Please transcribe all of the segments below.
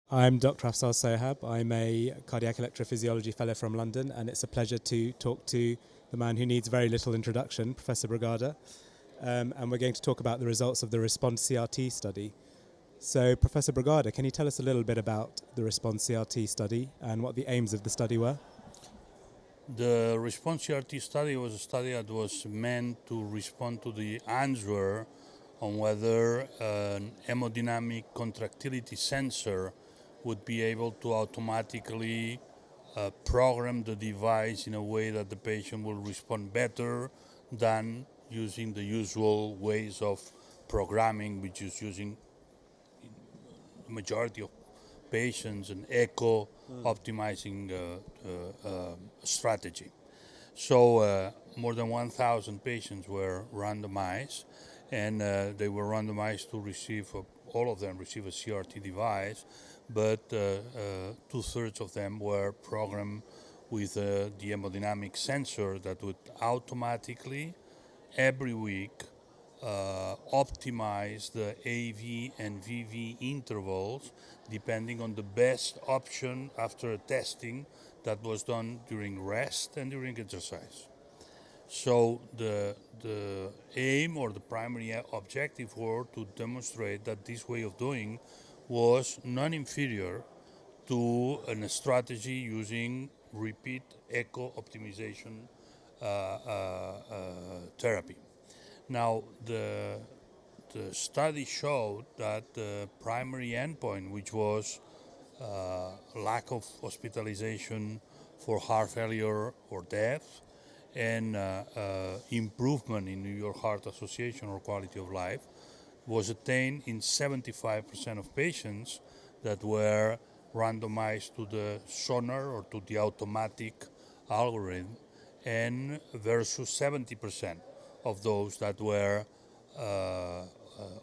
I'm Dr. Afsal Sohab. I'm a cardiac electrophysiology fellow from London, and it's a pleasure to talk to the man who needs very little introduction, Professor Brugada. And we're going to talk about the results of the RESPOND CRT study. So, Professor Brugada, can you tell us a little bit about the RESPOND CRT study and what the aims of the study were? The RESPOND CRT study was a study that was meant to respond to the answer on whether an hemodynamic contractility sensor would be able to automatically program the device in a way that the patient will respond better than using the usual ways of programming, which is using the majority of patients an echo optimizing strategy. So more than 1,000 patients were randomized, and they were randomized to receive, all of them receive a CRT device, but 2/3 of them were programmed with the hemodynamic sensor that would automatically, every week, optimize the AV and VV intervals depending on the best option after a testing that was done during rest and during exercise. So the aim or the primary objective were to demonstrate that this way of doing was non-inferior to a strategy using repeat echo optimization therapy. Now, the study showed that the primary endpoint, which was lack of hospitalization for heart failure or death, and improvement in New York Heart Association or quality of life, was attained in 75% of patients that were randomized to the sonar or to the automatic algorithm, and versus 70% of those that were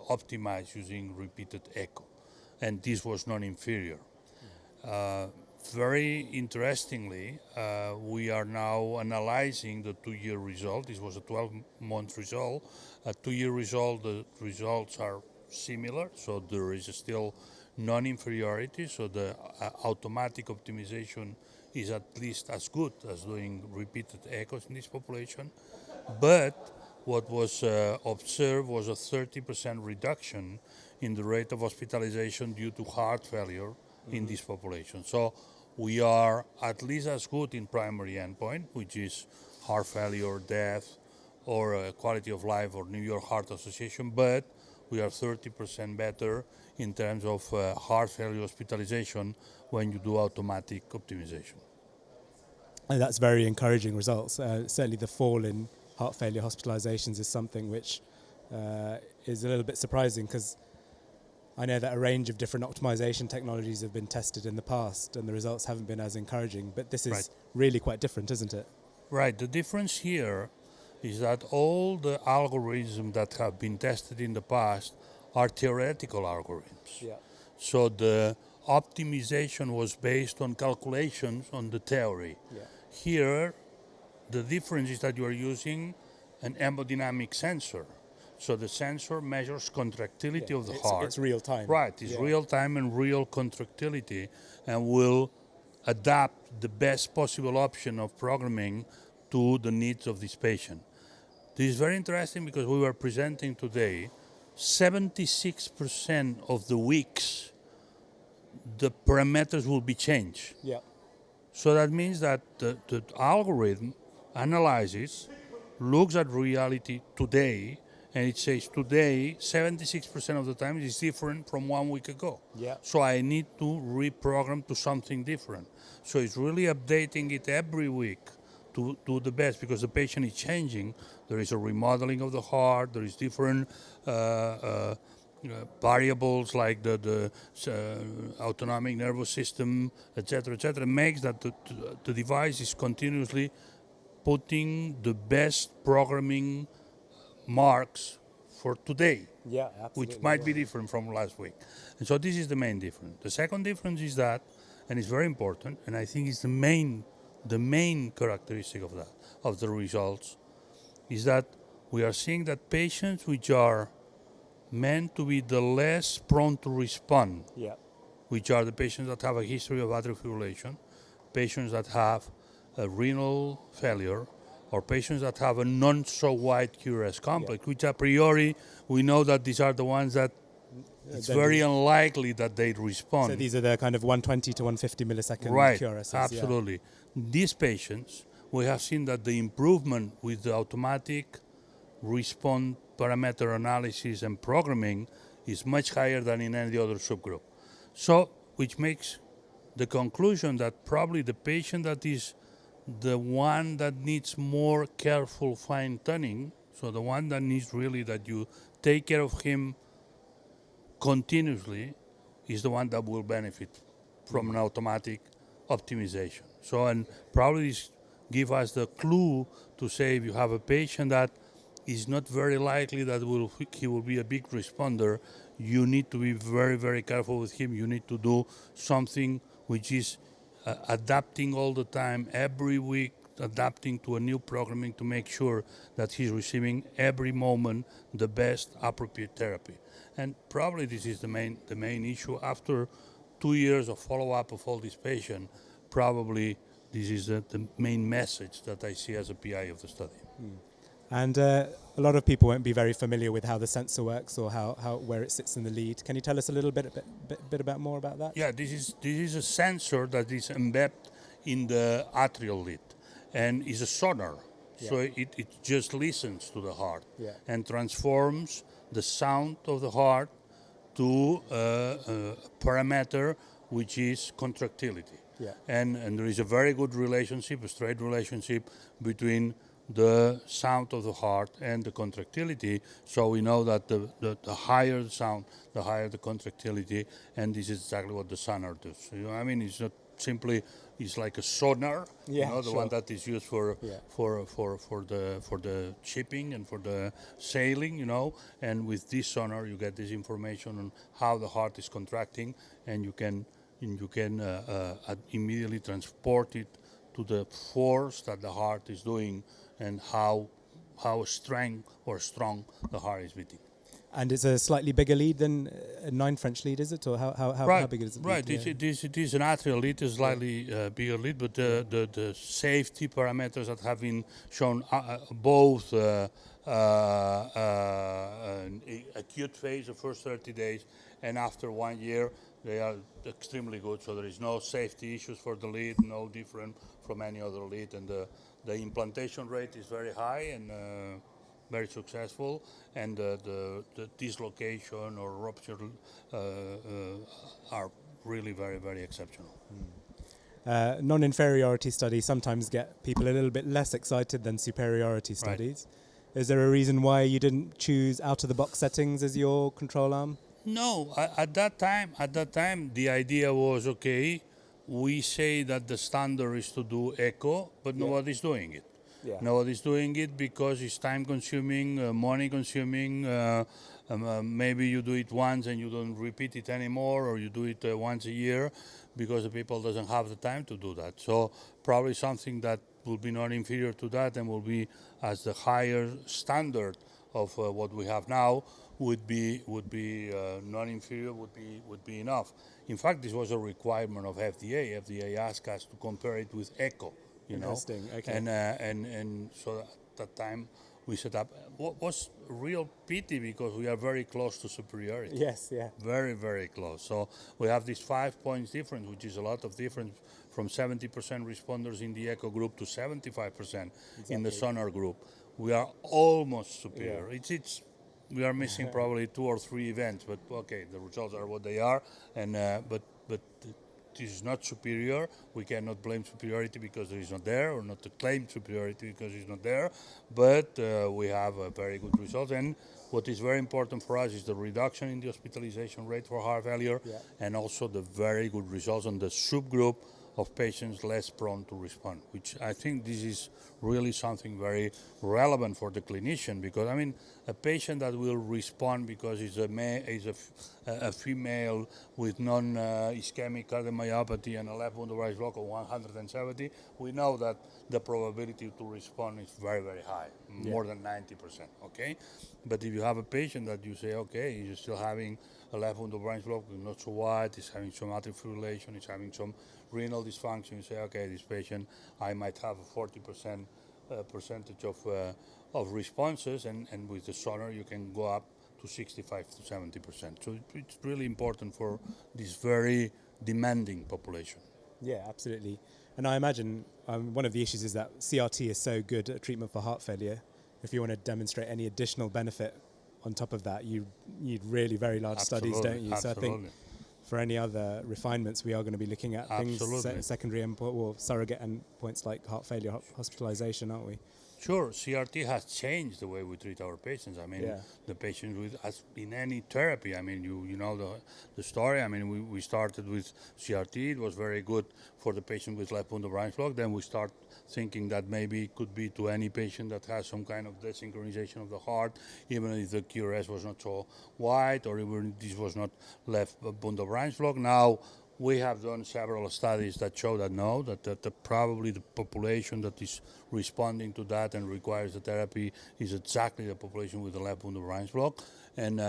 optimized using repeated echo. And this was non-inferior. Very interestingly, we are now analyzing the 2-year result. This was a 12-month result. A 2-year result, the results are similar, so there is still non-inferiority, so the automatic optimization is at least as good as doing repeated echoes in this population. But what was observed was a 30% reduction in the rate of hospitalization due to heart failure in this population. So we are at least as good in primary endpoint, which is heart failure, death, or quality of life or New York Heart Association, but we are 30% better in terms of heart failure hospitalization when you do automatic optimization. And that's very encouraging results. Certainly the fall in heart failure hospitalizations is something which is a little bit surprising, because I know that a range of different optimization technologies have been tested in the past and the results haven't been as encouraging, but this is really quite different, isn't it? Right. The difference here is that all the algorithms that have been tested in the past are theoretical algorithms. Yeah. So the optimization was based on calculations on the theory. Yeah. Here, the difference is that you are using an hemodynamic sensor. So the sensor measures contractility of the heart. It's real time. Right, it's real time and real contractility, and will adapt the best possible option of programming to the needs of this patient. This is very interesting because we were presenting today 76% of the weeks the parameters will be changed. Yeah. So that means that the algorithm analyzes, looks at reality today, and it says today 76% of the time is different from 1 week ago. Yeah. So I need to reprogram to something different. So it's really updating it every week to do the best, because the patient is changing. There is a remodeling of the heart. There is different variables like the autonomic nervous system, etc., etc. Makes that the device is continuously putting the best programming marks for today, Yeah, absolutely. which might be different from last week. And so this is the main difference. The second difference is that, and it's very important, and I think it's the main characteristic of that, of the results, is that we are seeing that patients which are meant to be the less prone to respond, Yeah. which are the patients that have a history of atrial fibrillation, patients that have a renal failure, or patients that have a non-so-wide QRS complex, which a priori we know that these are the ones that it's very unlikely that they respond. So these are the kind of 120 to 150 millisecond Right, QRSs. absolutely. These patients, we have seen that the improvement with the automatic response parameter analysis and programming is much higher than in any other subgroup. So, which makes the conclusion that probably the patient that is the one that needs more careful fine-tuning, so the one that needs really that you take care of him continuously, is the one that will benefit from an automatic optimization. So, and probably this give us the clue to say if you have a patient that is not very likely that he will be a big responder, you need to be very, very careful with him. You need to do something which is adapting all the time, every week, adapting to a new programming to make sure that he's receiving every moment the best appropriate therapy. And probably this is the main issue. After 2 years of follow-up of all these patients, probably this is the main message that I see as a PI of the study. And a lot of people won't be very familiar with how the sensor works or where it sits in the lead. Can you tell us a little bit about more about that? Yeah, this is a sensor that is embedded in the atrial lead, and is a sonar. Yeah. So it just listens to the heart and transforms the sound of the heart to a parameter which is contractility. Yeah. And there is a very good relationship, a straight relationship between the sound of the heart and the contractility. So we know that the higher the sound, the higher the contractility, and this is exactly what the sonar does. You know, I mean, it's not simply, it's like a sonar, you know, the one that is used for the shipping and for the sailing, you know. And with this sonar, you get this information on how the heart is contracting, and you can immediately transport it to the force that the heart is doing and how strong the heart is beating. And it's a slightly bigger lead than a 9 French lead, is it? Or how big is it? Right, it is an atrial lead, a slightly bigger lead, but the safety parameters that have been shown both acute phase, the first 30 days, and after 1 year, they are extremely good. So there is no safety issues for the lead, no different from any other lead, and the implantation rate is very high and very successful, and the dislocation or rupture are really very, very exceptional. Non-inferiority studies sometimes get people a little bit less excited than superiority studies. Right. Is there a reason why you didn't choose out-of-the-box settings as your control arm? No, at that time, the idea was, okay, we say that the standard is to do echo, but nobody's doing it. Yeah. Nobody's doing it because it's time-consuming, money-consuming. Maybe you do it once and you don't repeat it anymore, or you do it once a year because the people doesn't have the time to do that. So probably something that will be not inferior to that and will be as the higher standard of what we have now would be non-inferior, would be enough. In fact, this was a requirement of FDA. FDA asked us to compare it with echo. You know, okay. And so at that time we set up. What was real pity because we are very close to superiority. Yes, yeah. Very, very close. So we have this 5 points difference, which is a lot of difference from 70% responders in the echo group to 75% in the sonar group. We are almost superior. Yeah. We are missing probably 2 or 3 events, but okay, the results are what they are, and but this is not superior. We cannot blame superiority because it is not there, or not to claim superiority because it's not there, but we have a very good result. And what is very important for us is the reduction in the hospitalization rate for heart failure, and also the very good results on the subgroup of patients less prone to respond, which I think this is really something very relevant for the clinician, because I mean, a patient that will respond because he's a female with non-ischemic cardiomyopathy and a left bundle rise block of 170, we know that the probability to respond is very, very high, more than 90%, okay? But if you have a patient that you say, okay, you're still having a left bundle branch block, not so wide, is having some atrial fibrillation, is having some renal dysfunction. You say, okay, this patient, I might have a 40% percentage of responses, and with the sonar you can go up to 65 to 70%. So it's really important for this very demanding population. Yeah, absolutely. And I imagine one of the issues is that CRT is so good at treatment for heart failure. If you want to demonstrate any additional benefit on top of that, you need really very large studies, don't you? So I think for any other refinements, we are going to be looking at things, secondary endpoint or surrogate endpoints like heart failure, hospitalization, aren't we? Sure, CRT has changed the way we treat our patients. I mean, the patients with, as in any therapy, I mean, you know the story. I mean, we started with CRT. It was very good for the patient with left bundle branch block. Then we start thinking that maybe it could be to any patient that has some kind of desynchronization of the heart, even if the QRS was not so wide or even this was not left bundle branch block. Now, we have done several studies that show that no, that probably the population that is responding to that and requires the therapy is exactly the population with the left bundle branch block. And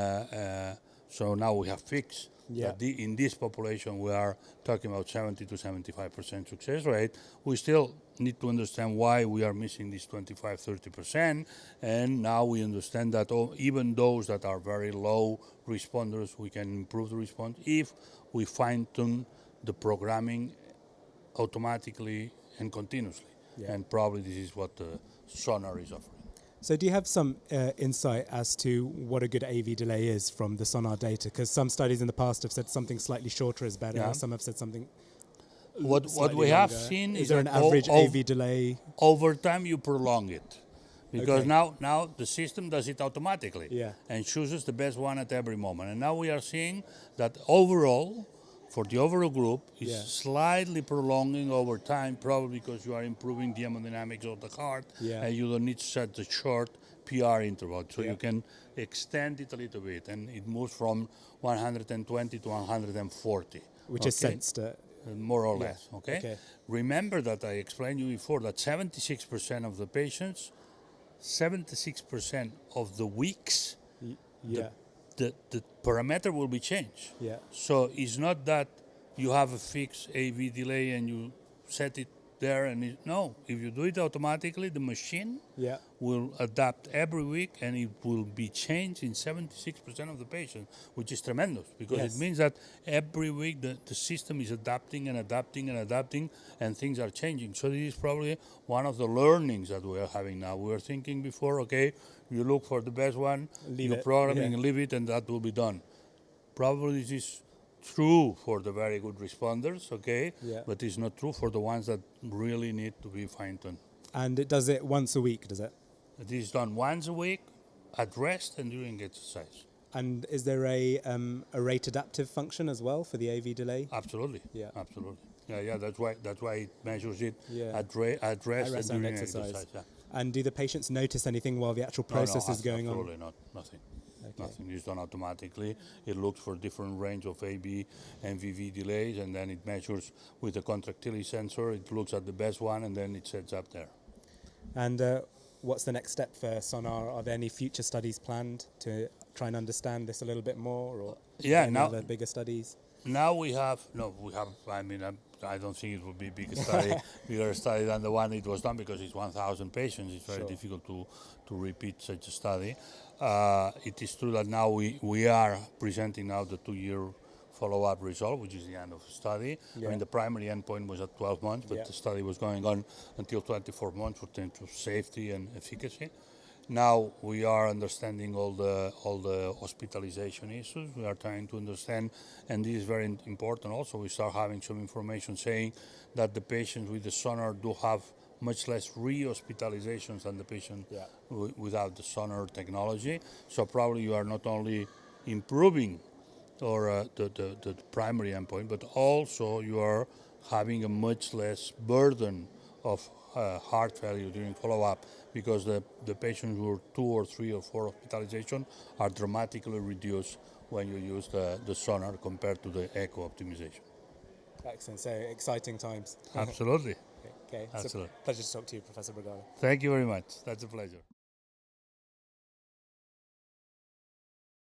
so now we have fixed that in this population we are talking about 70 to 75% success rate. We still need to understand why we are missing this 25-30%, and now we understand that even those that are very low responders, we can improve the response if we fine-tune the programming automatically and continuously. And probably this is what the sonar is offering. So do you have some insight as to what a good AV delay is from the sonar data? Because some studies in the past have said something slightly shorter is better, some have said something what we have seen is there an average AV delay? Over time you prolong it. Because now the system does it automatically and chooses the best one at every moment. And now we are seeing that overall, for the overall group, is slightly prolonging over time, probably because you are improving the hemodynamics of the heart and you don't need to set the short PR interval. So you can extend it a little bit, and it moves from 120 to 140. Which is sensed. More or less, okay? Remember that I explained you before that 76% of the patients, 76% of the weeks, the parameter will be changed. So it's not that you have a fixed AV delay and you set it there and no. If you do it automatically, the machine will adapt every week and it will be changed in 76% of the patients, which is tremendous because it means that every week the system is adapting and adapting and adapting and things are changing. So this is probably one of the learnings that we are having now. We were thinking before, okay, you look for the best one, you program and leave it, and that will be done. Probably this is true for the very good responders, but it's not true for the ones that really need to be fine-tuned. And it does it once a week, does it? It is done once a week at rest and during exercise. And is there a rate adaptive function as well for the AV delay? Absolutely. Absolutely. That's why it measures it at rest and during exercise. And do the patients notice anything while the actual process is going on? Absolutely not. Nothing. Nothing is done automatically. It looks for different range of AB and VV delays, and then it measures with the contractility sensor. It looks at the best one, and then it sets up there. And what's the next step for Sonar? Are there any future studies planned to try and understand this a little bit more, or any other bigger studies? Now we have. I mean, I don't think it would be bigger study than the one it was done because it's 1,000 patients. It's very difficult to repeat such a study. It is true that now we are presenting now the 2-year follow-up result, which is the end of the study. I mean, the primary endpoint was at 12 months, but the study was going on until 24 months for terms of safety and efficacy. Now we are understanding all the hospitalization issues. We are trying to understand, and this is very important also, we start having some information saying that the patients with the sonar do have much less re-hospitalizations than the patient without the sonar technology. So probably you are not only improving or the primary endpoint, but also you are having a much less burden of heart failure during follow-up because the patients who are 2 or 3 or 4 hospitalization are dramatically reduced when you use the sonar compared to the echo optimization. Excellent. So exciting times. Absolutely. Okay. It's a pleasure to talk to you, Professor Brugada. Thank you very much. That's a pleasure.